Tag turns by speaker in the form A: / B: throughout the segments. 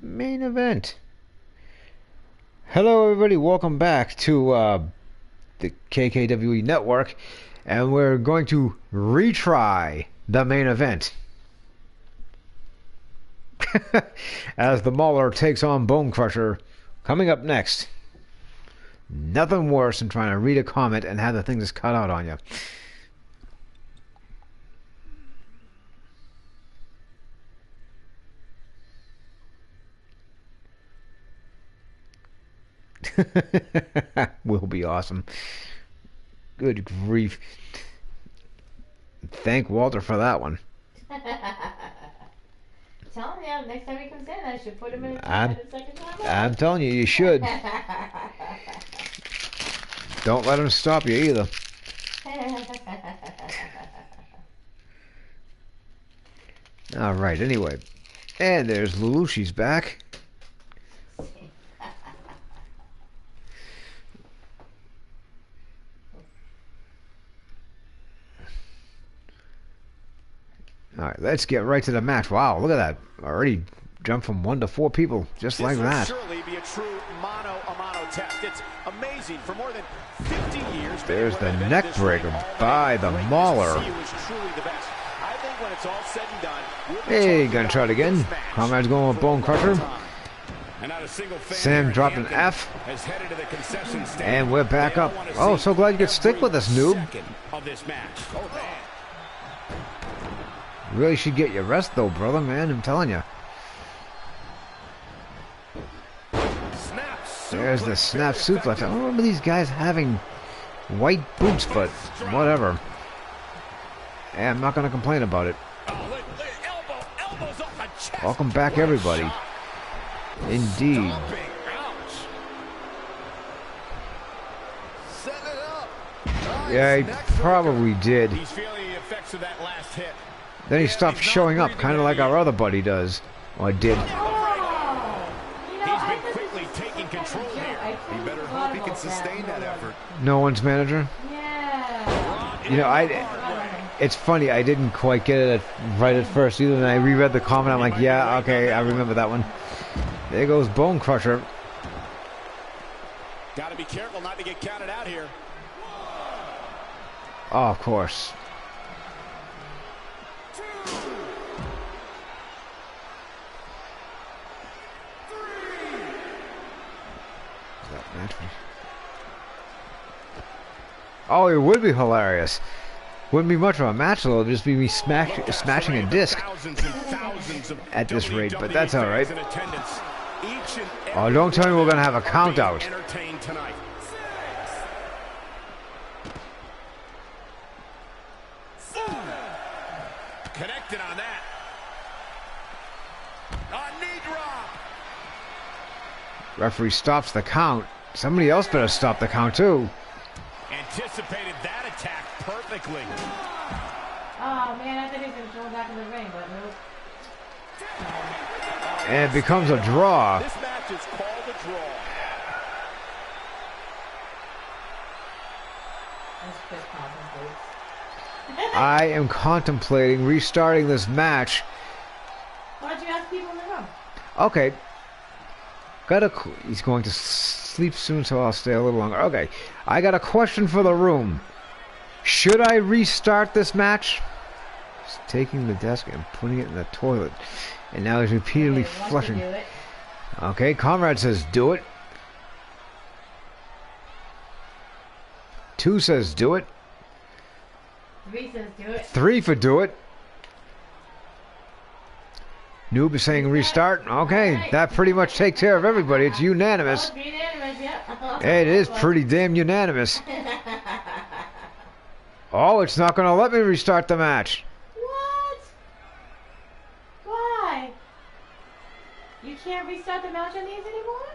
A: Main event. Hello everybody, welcome back to the KKWE network, and we're going to retry the main event as the Mauler takes on Bone Crusher. Coming up next, nothing worse than trying to read a comment and have the thing just cut out on you. Will be awesome. Good grief. Thank Walter for that one.
B: Tell him, yeah, next time he comes in, I should put him in a second time.
A: I'm telling you, you should. Don't let him stop you either. Alright, anyway. And there's Lulu, she's back. Alright, let's get right to the match. Wow, look at that. Already jumped from 1 to 4 people, just like that.
C: This will surely be a true mano-a-mano test. It's amazing. For more than 50 years,
A: there's the neck breaker by the Mauler. Hey, gonna try it again. Comrade's going with Bone Crusher. Sam dropped an F. And we're back up. Oh, so glad you could stick with us, noob. Really should get your rest though, brother, man. I'm telling you. There's the snap suplex. I don't remember these guys having white boots, but whatever. Yeah, I'm not going to complain about it. Welcome back, everybody. Indeed. Yeah, he probably did.
C: He's feeling the effects of that last hit.
A: Then he stopped showing up, kind of like our other buddy does. Or did.
C: He's been quickly taking control here.
D: He better hope he can sustain that effort.
A: No one's manager?
B: Yeah.
A: You know, it's funny, I didn't quite get it right at first either, and I reread the comment, I'm like, yeah, okay, I remember that one. There goes Bone Crusher.
C: Gotta be careful not to get counted out here.
A: Oh, of course. Oh, it would be hilarious. Wouldn't be much of a match, though. It'd just be me smashing a disc at this rate, but that's all right. Oh, don't tell me we're gonna have a count out.
C: Connected on that. A knee drop.
A: Referee stops the count. Somebody else better stop the count too.
C: Anticipated that attack perfectly.
B: Oh man, I thought he was going to throw back in the ring, but nope.
A: And it becomes a draw.
C: This match is called a draw.
B: That's Kriss Krymzon Reg.
A: I am contemplating restarting this match.
B: Why don't you ask people in the room?
A: Okay. He's going to sleep soon, so I'll stay a little longer. Okay. I got a question for the room. Should I restart this match? He's taking the desk and putting it in the toilet. And now he's repeatedly flushing. Okay, Comrade says do it. 2 says do it.
B: 3 says do it.
A: 3 for do it. Noob is saying restart. Okay, that pretty much takes care of everybody. It's unanimous.
B: Unanimous, yeah.
A: It is pretty damn unanimous. Oh, it's not going to let me restart the match.
B: What? Why? You can't restart the match on these anymore?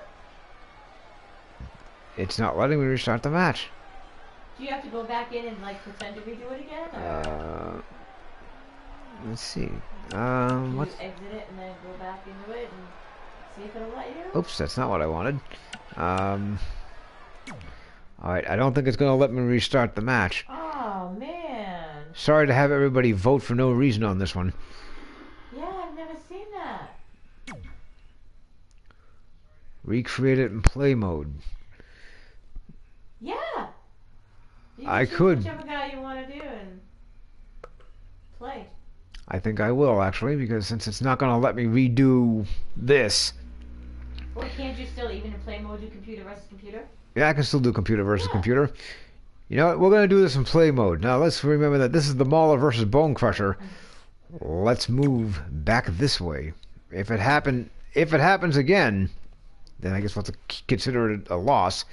A: It's not letting me restart the match.
B: Do you have to go back in and like pretend to redo it again? Or?
A: Let's see.
B: You
A: What?
B: exit it and then go back into it and see if it'll let you?
A: Oops, that's not what I wanted. Alright, I don't think it's going to let me restart the match.
B: Oh, man.
A: Sorry to have everybody vote for no reason on this one.
B: Yeah, I've never seen that.
A: Recreate it in play mode.
B: Yeah. You
A: I
B: can choose
A: could.
B: whichever guy you want to do and play.
A: I think I will, actually, because since it's not going to let me redo this.
B: Well, can't you still, even in play mode, do computer versus computer?
A: Yeah, I can still do computer versus computer. You know what? We're going to do this in play mode. Now, let's remember that this is the Mauler versus Bone Crusher. Let's move back this way. If it happens again, then I guess we'll have to consider it a loss.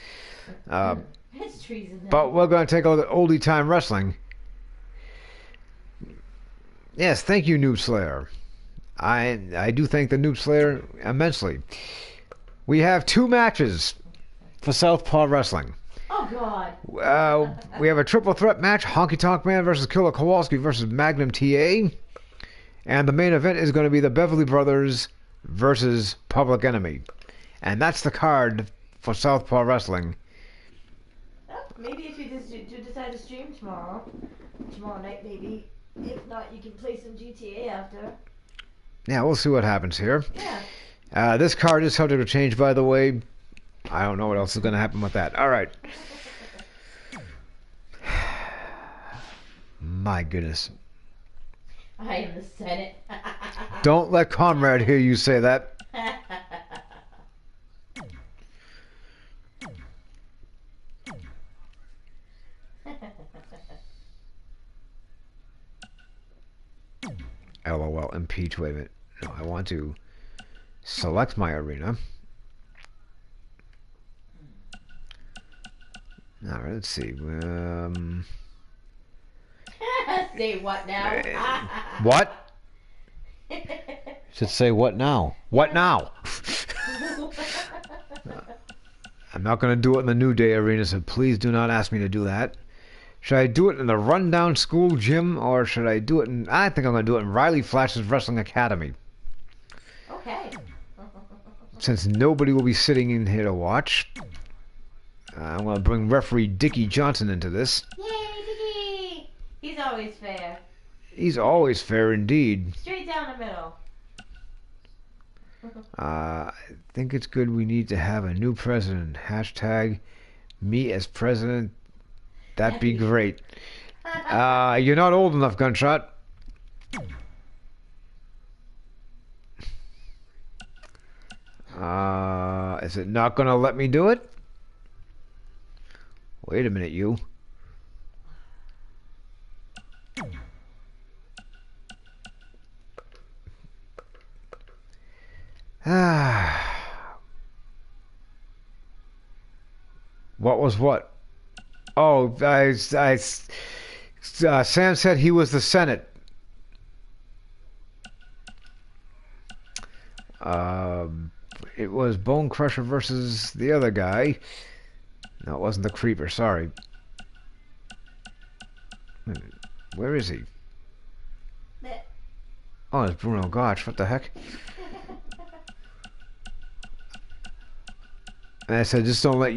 B: It's treason.
A: But we're going to take a look at oldie time wrestling. Yes, thank you, Noob Slayer. I do thank the Noob Slayer immensely. We have 2 matches for Southpaw Wrestling.
B: Oh, God.
A: We have a triple threat match, Honky Tonk Man versus Killer Kowalski versus Magnum TA. And the main event is going to be the Beverly Brothers versus Public Enemy. And that's the card for Southpaw Wrestling.
B: Oh, maybe if you do decide to stream tomorrow night maybe. If not, you can play some GTA after.
A: Yeah, we'll see what happens here.
B: Yeah.
A: This card is subject to change, by the way. I don't know what else is going to happen with that. All right. My goodness.
B: I am the Senate.
A: Don't let Comrade hear you say that. LOL, impeach, wait a minute. No, I want to select my arena. Alright, let's see.
B: Say what now?
A: What? Should say what now? What now? I'm not going to do it in the New Day arena, so please do not ask me to do that. Should I do it in the rundown school gym, or should I do it in... I think I'm going to do it in Riley Flash's Wrestling Academy.
B: Okay.
A: Since nobody will be sitting in here to watch, I'm going to bring referee Dickie Johnson into this.
B: Yay, Dickie! He's always fair.
A: He's always fair indeed.
B: Straight down the middle.
A: I think it's good we need to have a new president. Hashtag me as president. That'd be great. You're not old enough, Gunshot. Is it not going to let me do it? Wait a minute, you. What was what? Oh, Sam said he was the Senate. It was Bone Crusher versus the other guy. No, it wasn't the Creeper, sorry. Where is he? Oh, it's Bruno Gotch. What the heck? And I said, just don't have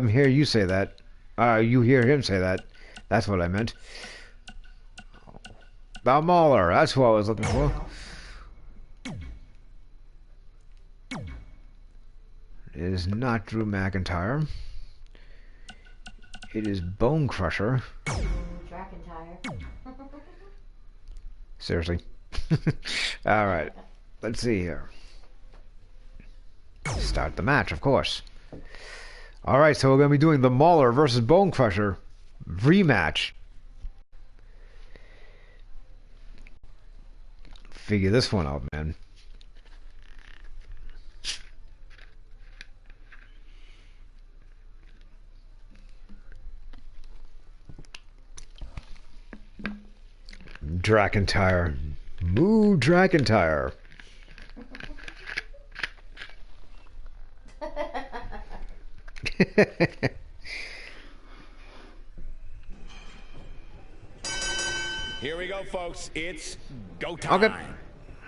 A: him hear you say that. You hear him say that. That's what I meant. Bob Mahler, that's who I was looking for. It is not Drew McIntyre. It is Bone Crusher.
B: McIntyre.
A: Seriously. Alright. Let's see here. Start the match, of course. Alright, so we're going to be doing the Mauler versus Bone Crusher rematch. Figure this one out, man. Drakentyre. Moo Drakentyre.
C: Here we go, folks. It's go time.
A: Okay.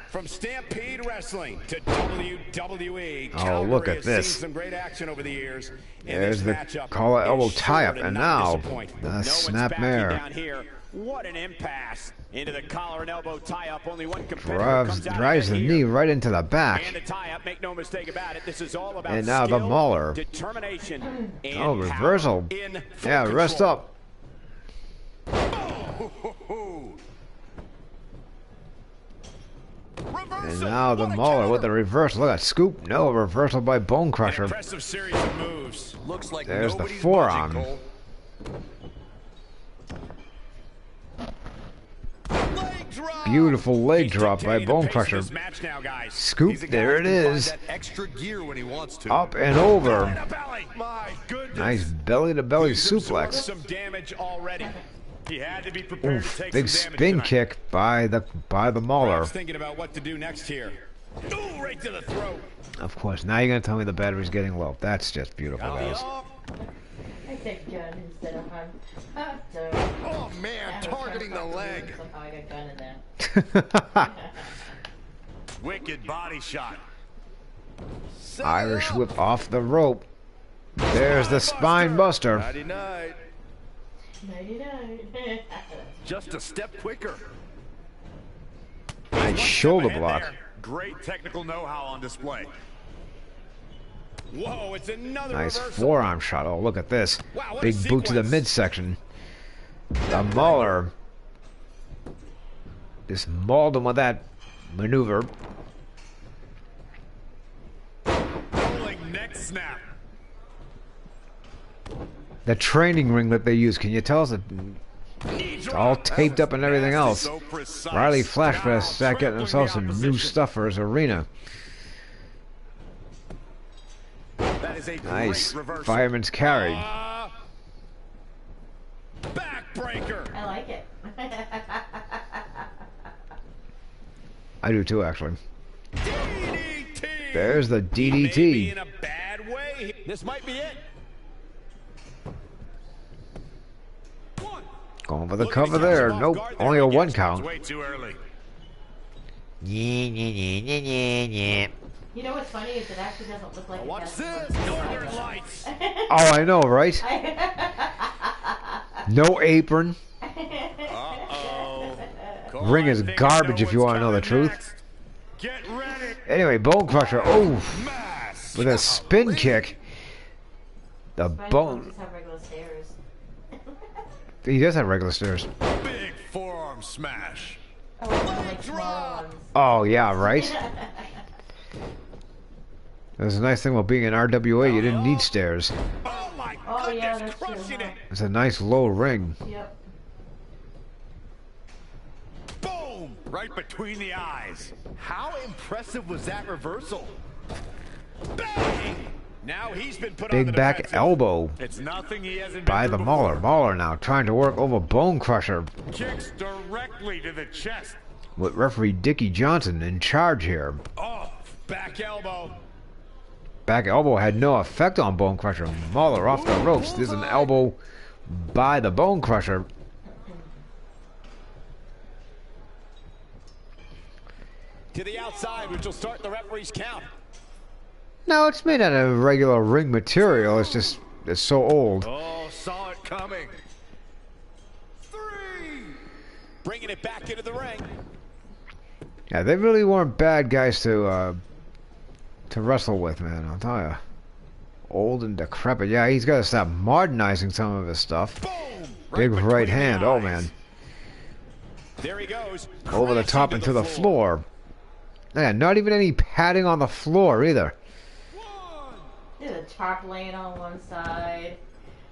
C: From Stampede Wrestling to WWE.
A: Oh, look at this.
C: Seen some great action over the years.
A: There's the collar elbow tie up, and now the snap mare.
C: What an impasse. Into the collar and elbow tie-up. Only one competitor comes out
A: drives the knee right into the back.
C: And the tie-up, make no mistake about it. This is all about
A: and now
C: skill,
A: the Mauler.
C: determination, and
A: oh, reversal. Yeah, rest up. And now the Mauler with the reversal. Look at scoop. No, reversal by Bone Crusher.
C: Impressive series of moves.
D: Looks like
A: there's the forearm. Beautiful leg drop by Bone Crusher. Scoop, there it is. Up and over. Nice belly-to-belly suplex.
C: Some damage already. He had to be prepared to take
A: big
C: some damage
A: spin
C: tonight.
A: kick by the Mauler.
C: Thinking about what to do next here. Ooh, right to the throat.
A: Of course, now you're gonna tell me the battery's getting low. That's just beautiful, guys.
B: I take gun instead of hun.
D: Oh man, targeting the leg.
B: Somehow I got gun in there.
D: Wicked body shot.
A: Irish whip off the rope. There's the spine buster.
D: 99.
B: 99.
D: Just a step quicker.
A: Nice shoulder block.
C: Great technical know-how on display. Whoa, it's another
A: Nice
C: reversal.
A: forearm shot. Oh, look at this.
C: Wow, what
A: Big
C: a
A: boot to the
C: sequence.
A: midsection. The Mauler just mauled him with that maneuver.
C: Rolling neck snap.
A: The training ring that they use, can you tell us that it's all taped up and everything else?
D: So precise.
A: Riley Flash better start getting himself some new stuff for his arena.
C: That is a
A: Nice.
C: great reversal.
A: Fireman's carry.
C: Backbreaker.
B: I like it.
A: I do too, actually.
C: DDT.
A: There's the
C: He may be
A: DDT.
C: in a bad way. This might be it.
A: Going for the cover there. Nope, only a one count.
C: Way too early.
A: Yeah.
B: You know what's funny is it actually doesn't look like it
C: Watch
B: has
C: this. Northern Lights.
A: Oh, I know, right? No apron.
C: Uh-oh.
A: Ring is garbage if you want to know the truth.
C: Get ready.
A: Anyway, Bone Crusher. Oh,
C: Mass.
A: with a spin kick. The bone.
B: Just have regular stairs.
A: He does have regular stairs.
D: Big forearm smash.
B: Oh, like smaller ones.
A: Oh, yeah, right? That's a nice thing about being in RWA. You didn't need stairs.
C: Oh my
B: Oh, yeah,
C: goodness,
B: that's true,
C: crushing
B: huh?
C: it.
A: It's a nice low ring.
B: Yep.
C: Boom. Right between the eyes.
D: How impressive was that reversal?
C: Bang. Now he's been put on the
A: Big back
C: defensive.
A: elbow
C: It's nothing he hasn't
A: by
C: been
A: the
C: through
A: Mauler.
C: before.
A: Mauler now trying to work over Bone Crusher
C: Kicks directly to the chest.
A: with referee Dickie Johnson in charge here.
C: Oh, back elbow.
A: Back elbow had no effect on Bone Crusher. Mauler off the ropes. There's an elbow by the Bone Crusher.
C: To the outside, which will start the referee's count.
A: No, it's made out of regular ring material. It's so old.
D: Oh, saw it coming.
C: 3. Bringing it back into the ring.
A: Yeah, they really weren't bad guys to wrestle with, man. I'll tell you. Old and decrepit. Yeah, he's got to stop modernizing some of his stuff.
C: Boom.
A: Big
C: between
A: right
C: the
A: hand. Oh
C: eyes.
A: man.
C: There he goes.
A: Over the top
C: Crashing
A: into the floor. Yeah, not even any padding on the floor either.
B: There's a tarp laying on one side.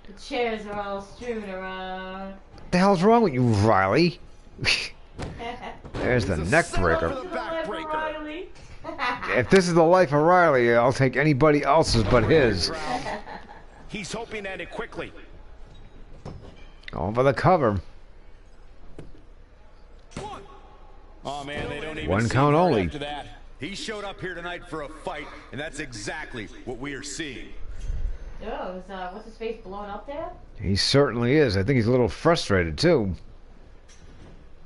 B: The chairs are all strewn around.
A: What the hell's wrong with you, Riley? There's the neck breaker.
C: For the backbreaker.
B: Riley.
A: If this is the life of Riley, I'll take anybody else's but his.
C: He's hoping to end it quickly.
A: Going for the cover.
C: Oh man, they don't even
A: One
C: see
A: count
C: hurt
A: only.
C: after that.
D: He showed up here tonight for a fight, and that's exactly what we are seeing.
B: Oh, is what's his face blown up there?
A: He certainly is. I think he's a little frustrated too.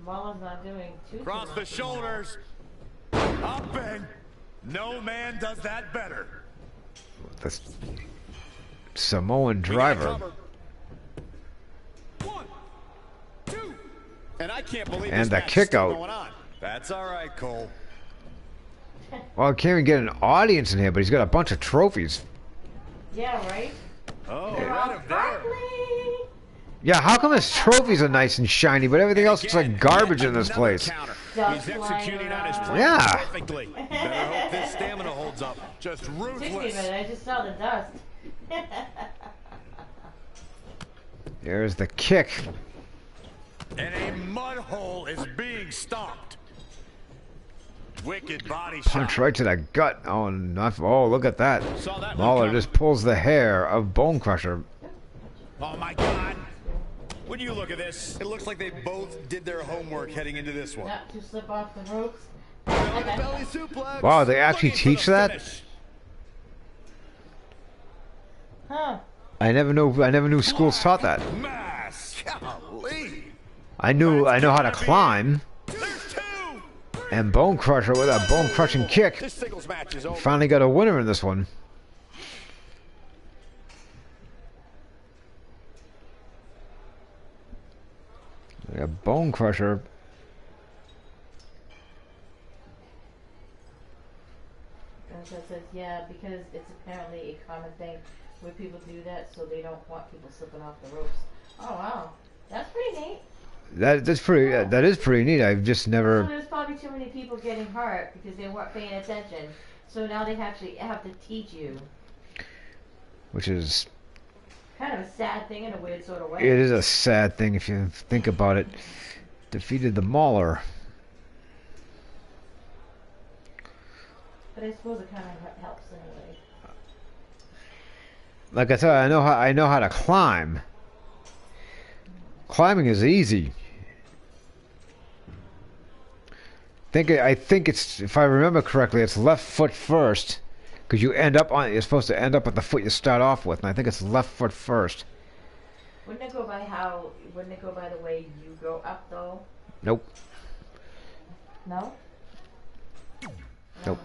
B: Marlon's not doing too
D: Cross the
B: much.
D: shoulders. Up and no man does that better.
A: The Samoan driver.
C: 1, 2. And I can't believe
A: And
C: this
A: the
C: match is
A: kick
C: still
A: out.
C: going on.
D: That's all right, Cole.
A: Well, I can't even get an audience in here, but he's got a bunch of trophies.
B: Yeah, right?
D: Oh,
B: They're
D: right
B: all
D: up there.
B: sparkly.
A: Yeah, how come his trophies are nice and shiny, but everything else looks like garbage in this
C: Another
A: place?
C: counter.
B: Dust
C: He's executing on his
B: flying
C: plan
A: Yeah.
C: perfectly.
D: Better hope this stamina holds up. Just
B: 60
D: ruthless.
B: minutes, I just saw the dust.
A: There's the kick.
D: And a mud hole is being stomped. Wicked body
A: Punch
D: shot.
A: right to the gut. Oh, not, oh, look at that.
C: Saw that one
A: Mauler
C: coming.
A: just pulls the hair of Bone Crusher.
C: Oh my God. Would you look at this?
D: It looks like they both did their homework heading into this one.
B: Not to slip off the ropes.
D: Belly suplex.
A: Wow, they actually
C: Looking for
A: teach
C: the
A: that?
C: finish.
B: Huh.
A: I never knew schools taught that.
D: Mass. Golly.
A: I know how to climb.
D: There's two.
A: And Bone Crusher with a bone crushing kick.
C: This singles match is over.
A: Finally got a winner in this one. Yeah, Bone Crusher.
B: And so it says, yeah, because it's apparently a common thing where people do that so they don't want people slipping off the ropes. Oh, wow. That's pretty neat.
A: That is pretty neat. I've just
B: So
A: never.
B: there's probably too many people getting hurt because they weren't paying attention. So now they actually have to teach you.
A: Which is,
B: Kind of a sad thing in a weird sort of way.
A: it is a sad thing if you think about it. Defeated the Mauler.
B: But I suppose it kind of helps anyway.
A: Like I said, I know how to climb. Climbing is easy. I think it's, if I remember correctly, it's left foot first, because you're supposed to end up at the foot you start off with, and I think it's left foot first.
B: Wouldn't it go by the way you go up though?
A: Nope.
B: No?
A: Nope.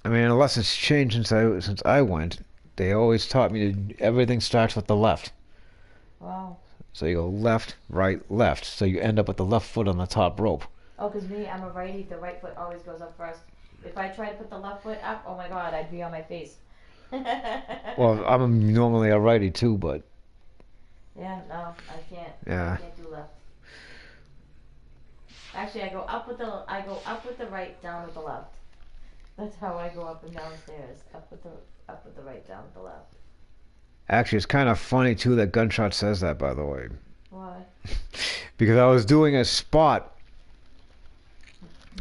A: I mean, unless it's changed since I went, they always taught me everything starts with the left.
B: Wow.
A: So you go left, right, left. So you end up with the left foot on the top rope.
B: Oh, because me, I'm a righty. The right foot always goes up first. If I try to put the left foot up, oh my God, I'd be on my face.
A: Well, I'm normally a righty too, but
B: Yeah, no, I can't.
A: Yeah.
B: I can't do left. Actually, I go up with the right, down with the left. That's how I go up and down stairs. Up with the right, down with the left.
A: actually it's kind of funny too that Gunshot says that, by the way.
B: Why?
A: Because I was doing a spot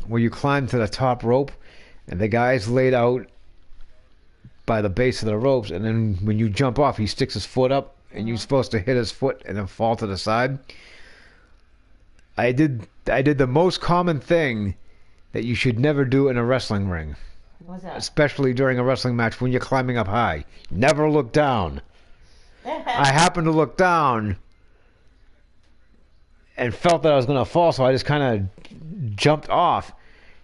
A: where you climb to the top rope and the guy's laid out by the base of the ropes, and then when you jump off he sticks his foot up and you're supposed to hit his foot and then fall to the side. I did the most common thing that you should never do in a wrestling ring,
B: What's that?
A: especially during a wrestling match when you're climbing up high. Never look down. I happened to look down and felt that I was going to fall, so I just kind of jumped off,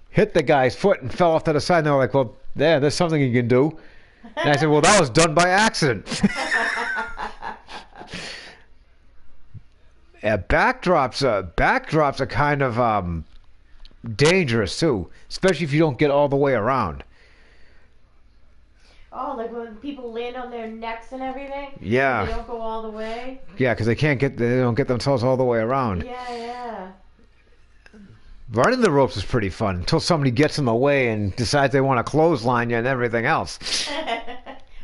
A: hit the guy's foot, and fell off to the side. And they were like, well, there's something you can do. And I said, well, that was done by accident. Yeah, backdrops are kind of dangerous, too, especially if you don't get all the way around.
B: Oh, like when people land on their necks and everything?
A: Yeah.
B: They don't go all the way?
A: Yeah, because they don't get themselves all the way around.
B: Yeah.
A: Running the ropes is pretty fun until somebody gets in the way and decides they want to clothesline you and everything else.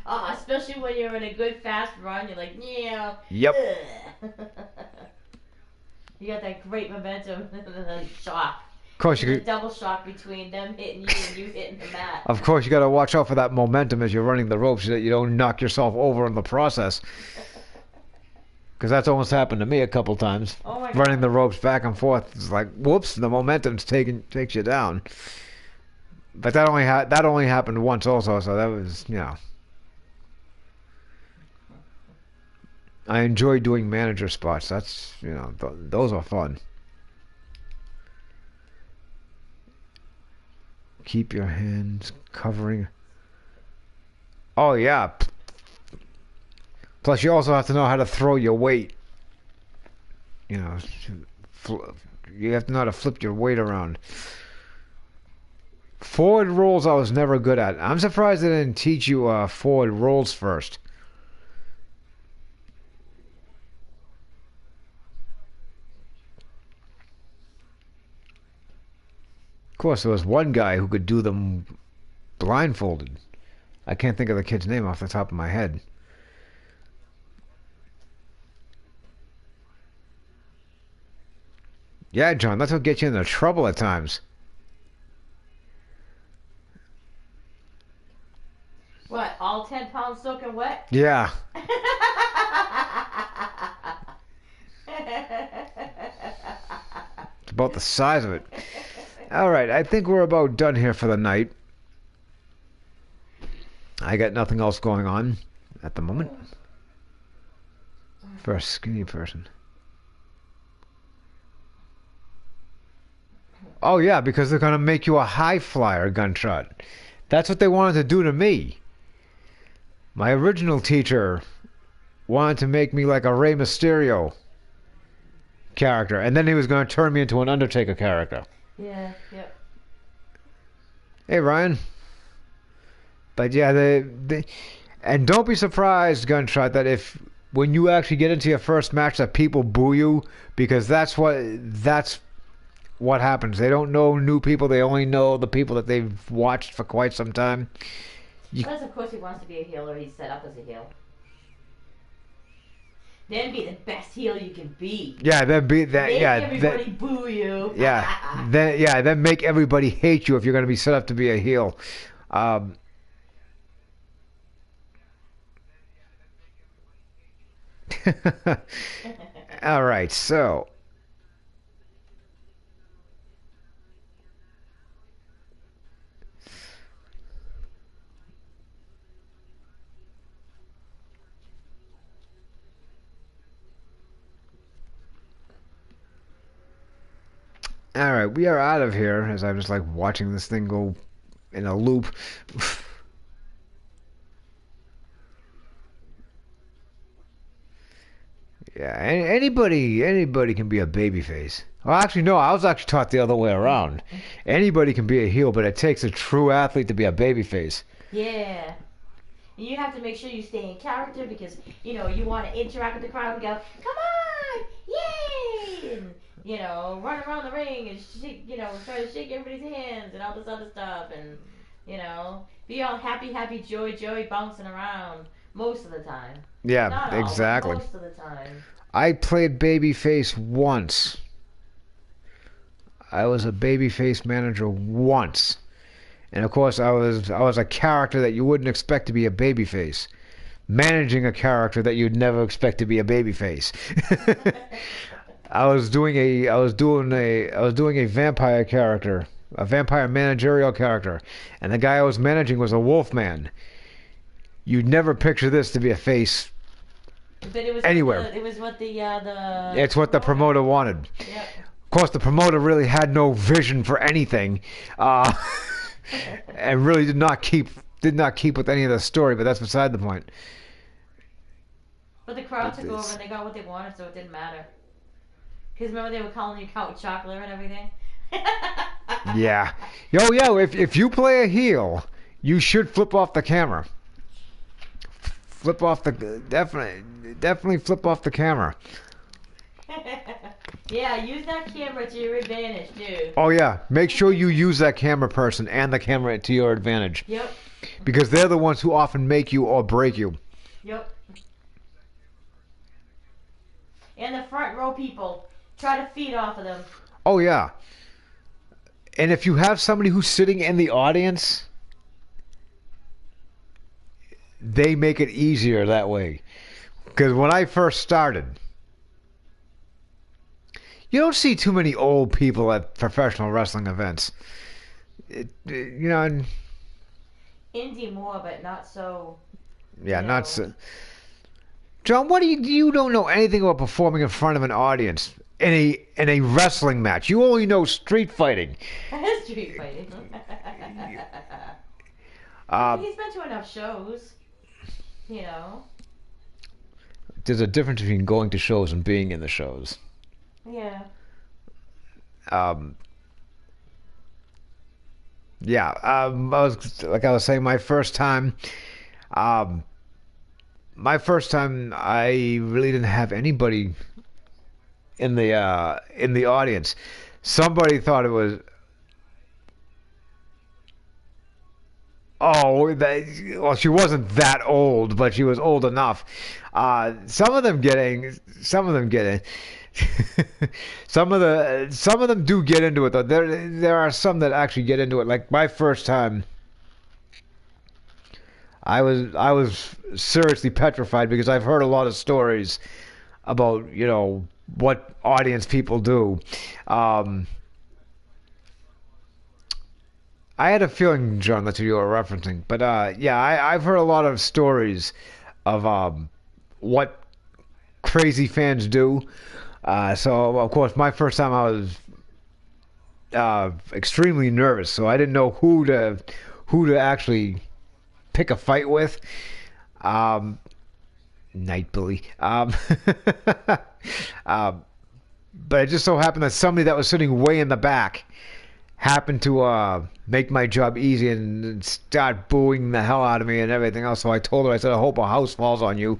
B: Oh, especially when you're in a good fast run, you're like, yeah.
A: Yep.
B: You got that great momentum shock.
A: Of course,
B: The double shock between them hitting you and you hitting the mat.
A: Of course, you got to watch out for that momentum as you're running the ropes so that you don't knock yourself over in the process. Because that's almost happened to me a couple times.
B: Oh my
A: Running
B: God.
A: the ropes back and forth, it's like, whoops, the momentum's takes you down. But that only happened once also, so that was, I enjoy doing manager spots. That's, those are fun. Keep your hands covering. Oh, yeah. Plus, you also have to know how to throw your weight. you know, you have to know how to flip your weight around. Forward rolls I was never good at. I'm surprised they didn't teach you forward rolls first. Of course, there was one guy who could do them blindfolded. I can't think of the kid's name off the top of my head. Yeah, John, that's what gets you into trouble at times.
B: What, all 10 pounds soaking wet?
A: Yeah. It's about the size of it. Alright, I think we're about done here for the night. I got nothing else going on at the moment. For a skinny person. Oh yeah, because they're going to make you a high flyer gunshot. That's what they wanted to do to me. My original teacher wanted to make me like a Rey Mysterio character, and then he was going to turn me into an Undertaker character.
B: Yeah, yep.
A: Hey, Ryan. But yeah, and don't be surprised, Gunshot, that if when you actually get into your first match that people boo you, because that's what happens. They don't know new people. They only know the people that they've watched for quite some time.
B: Because of course he wants to be a heel, or he's set up as a heel. Then be the best heel you can be.
A: Yeah, then be that.
B: Make
A: yeah,
B: everybody boo you.
A: Yeah, then make everybody hate you if you're going to be set up to be a heel. All right, so. All right, we are out of here as I'm just like watching this thing go in a loop. Yeah, anybody can be a babyface. Well, actually, no, I was actually taught the other way around. Anybody can be a heel, but it takes a true athlete to be a babyface.
B: Yeah. And you have to make sure you stay in character because, you know, you want to interact with the crowd and go, come on, yay! And, you know, run around the ring and, you know, try to shake everybody's hands and all this other stuff and, you know, be all happy, joy, bouncing around most of the time.
A: Yeah,
B: Not all,
A: exactly.
B: most of the time.
A: I played babyface once. I was a babyface manager once. And of course, I was a character that you wouldn't expect to be a babyface, managing a character that you'd never expect to be a babyface. I was doing a vampire character, a vampire managerial character, and the guy I was managing was a wolfman. You'd never picture this to be a face.
B: But it was
A: anywhere.
B: It was what the
A: It's what the promoter wanted.
B: Yep.
A: Of course, the promoter really had no vision for anything. And really did not keep with any of the story, but that's beside the point.
B: But the crowd took over and they got what they wanted, so it didn't matter. Because remember they were calling you Count Chocula and everything?
A: Yeah. Yeah, if you play a heel, you should flip off the camera. Definitely flip off the camera.
B: Yeah, use that camera to your advantage, too.
A: Oh yeah, make sure you use that camera person and the camera to your advantage.
B: Yep.
A: Because they're the ones who often make you or break you.
B: Yep. And the front row people, try to feed off of them.
A: Oh yeah. And if you have somebody who's sitting in the audience, they make it easier that way. Because when I first started, you don't see too many old people at professional wrestling events. You know.
B: Indie more, but not so.
A: Yeah, not so. John, what do you don't know anything about performing in front of an audience in a wrestling match? You only know street fighting.
B: Street fighting. He's been to enough shows. You know.
A: There's a difference between going to shows and being in the shows.
B: Yeah.
A: Yeah, I was saying, my first time, I really didn't have anybody in the audience. Somebody thought it was, oh, well, she wasn't that old, but she was old enough. Some of them getting, some of them getting. Some of them do get into it though. There are some that actually get into it. Like my first time, I was seriously petrified because I've heard a lot of stories about, what audience people do. I had a feeling, John, that's what you were referencing. But yeah, I've heard a lot of stories of what crazy fans do. So of course, my first time I was extremely nervous, so I didn't know who to actually pick a fight with. Night bully. But it just so happened that somebody that was sitting way in the back happened to make my job easy and start booing the hell out of me and everything else. So I told her, I said, I hope a house falls on you.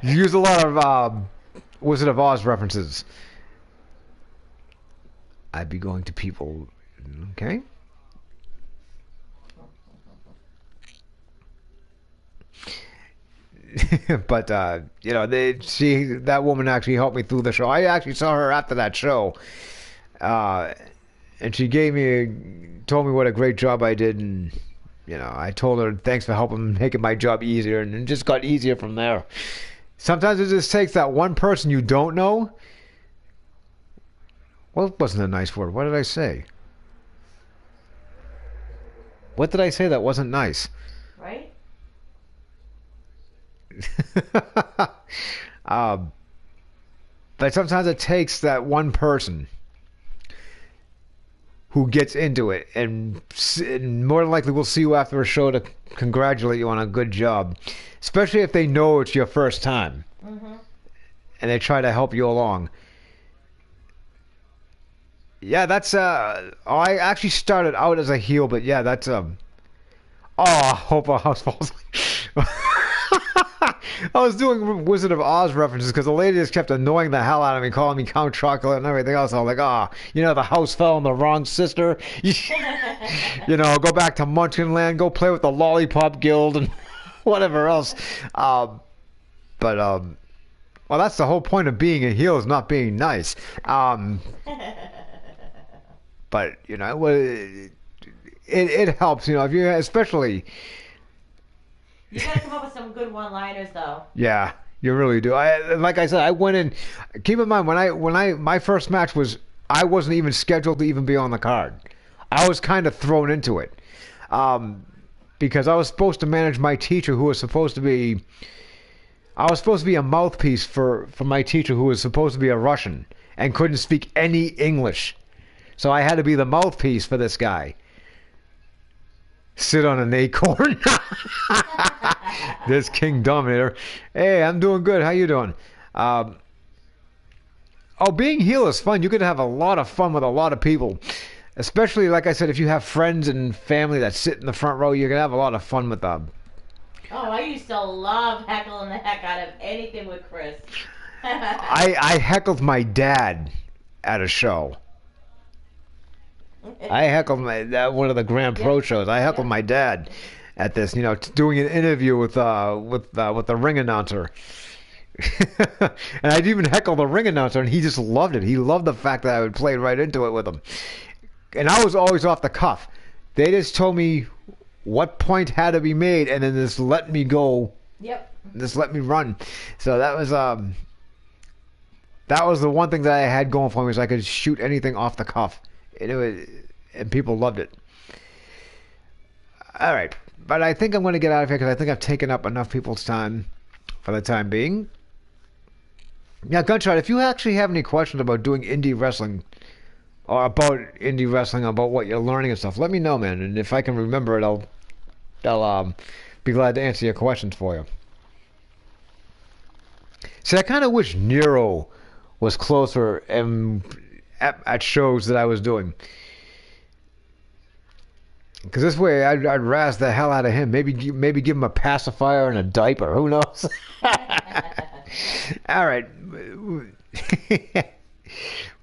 A: Use a lot of Wizard of Oz references. I'd be going to people. Okay. But that woman actually helped me through the show. I actually saw her after that show, and she told me what a great job I did, and I told her thanks for helping making my job easier, and it just got easier from there. Sometimes it just takes that one person you don't know. Well, it wasn't a nice word. What did I say? What did I say that wasn't nice?
B: Right?
A: But sometimes it takes that one person who gets into it, and more than likely will see you after a show to congratulate you on a good job, especially if they know it's your first time, and they try to help you along. Yeah, that's I actually started out as a heel, but yeah, that's I hope a house falls. I was doing Wizard of Oz references because the lady just kept annoying the hell out of me, calling me Count Chocolate and everything else. I was like, the house fell on the wrong sister. Go back to Munchkin go play with the Lollipop Guild and whatever else. Well, that's the whole point of being a heel, is not being nice. But it helps, if you especially.
B: You gotta come up with some good one-liners, though.
A: Yeah, you really do. Like I said, I went in. Keep in mind, my first match was, I wasn't even scheduled to even be on the card. I was kind of thrown into it, because I was supposed to manage my teacher, who was supposed to be. I was supposed to be a mouthpiece for my teacher, who was supposed to be a Russian and couldn't speak any English. So I had to be the mouthpiece for this guy. Sit on an acorn. This King Dominator. Hey, I'm doing good. How you doing? Being heel is fun. You can have a lot of fun with a lot of people. Especially, like I said, if you have friends and family that sit in the front row, you can have a lot of fun with them.
B: Oh, I used to love heckling the heck out of anything with Kriss.
A: I heckled my dad at a show. I heckled one of the Grand Pro shows. I heckled my dad at this, doing an interview with the ring announcer. And I'd even heckle the ring announcer, and he just loved it. He loved the fact that I would play right into it with him. And I was always off the cuff. They just told me what point had to be made, and then just let me go.
B: Yep.
A: Just let me run. So that was the one thing that I had going for me, was I could shoot anything off the cuff. And people loved it. All right, but I think I'm going to get out of here because I think I've taken up enough people's time for the time being. Now, Gunshot, if you actually have any questions about doing indie wrestling, or about indie wrestling, about what you're learning and stuff, let me know, man. And if I can remember it, I'll be glad to answer your questions for you. See, I kind of wish Nero was closer and at shows that I was doing. Because this way, I'd razz the hell out of him. Maybe give him a pacifier and a diaper. Who knows? All right.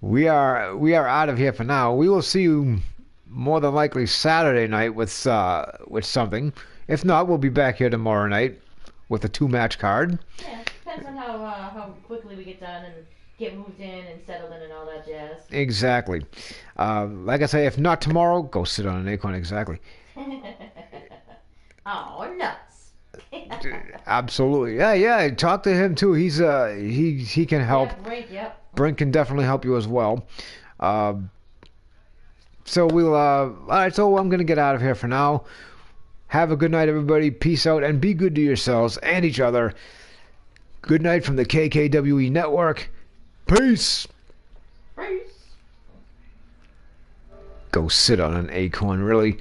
A: We are out of here for now. We will see you more than likely Saturday night with something. If not, we'll be back here tomorrow night with a 2-match card.
B: Yeah, depends on how quickly we get done and get moved in and settled in and all that jazz.
A: Exactly. Like I say, if not tomorrow, go sit on an acorn. Exactly.
B: Oh, nuts.
A: Absolutely. Yeah. Talk to him too. He's he can help.
B: Yeah, Brink, yep.
A: Brink can definitely help you as well. So we'll. All right. So I'm gonna get out of here for now. Have a good night, everybody. Peace out, and be good to yourselves and each other. Good night from the KKWE Network. Peace.
B: Peace.
A: Go sit on an acorn, really.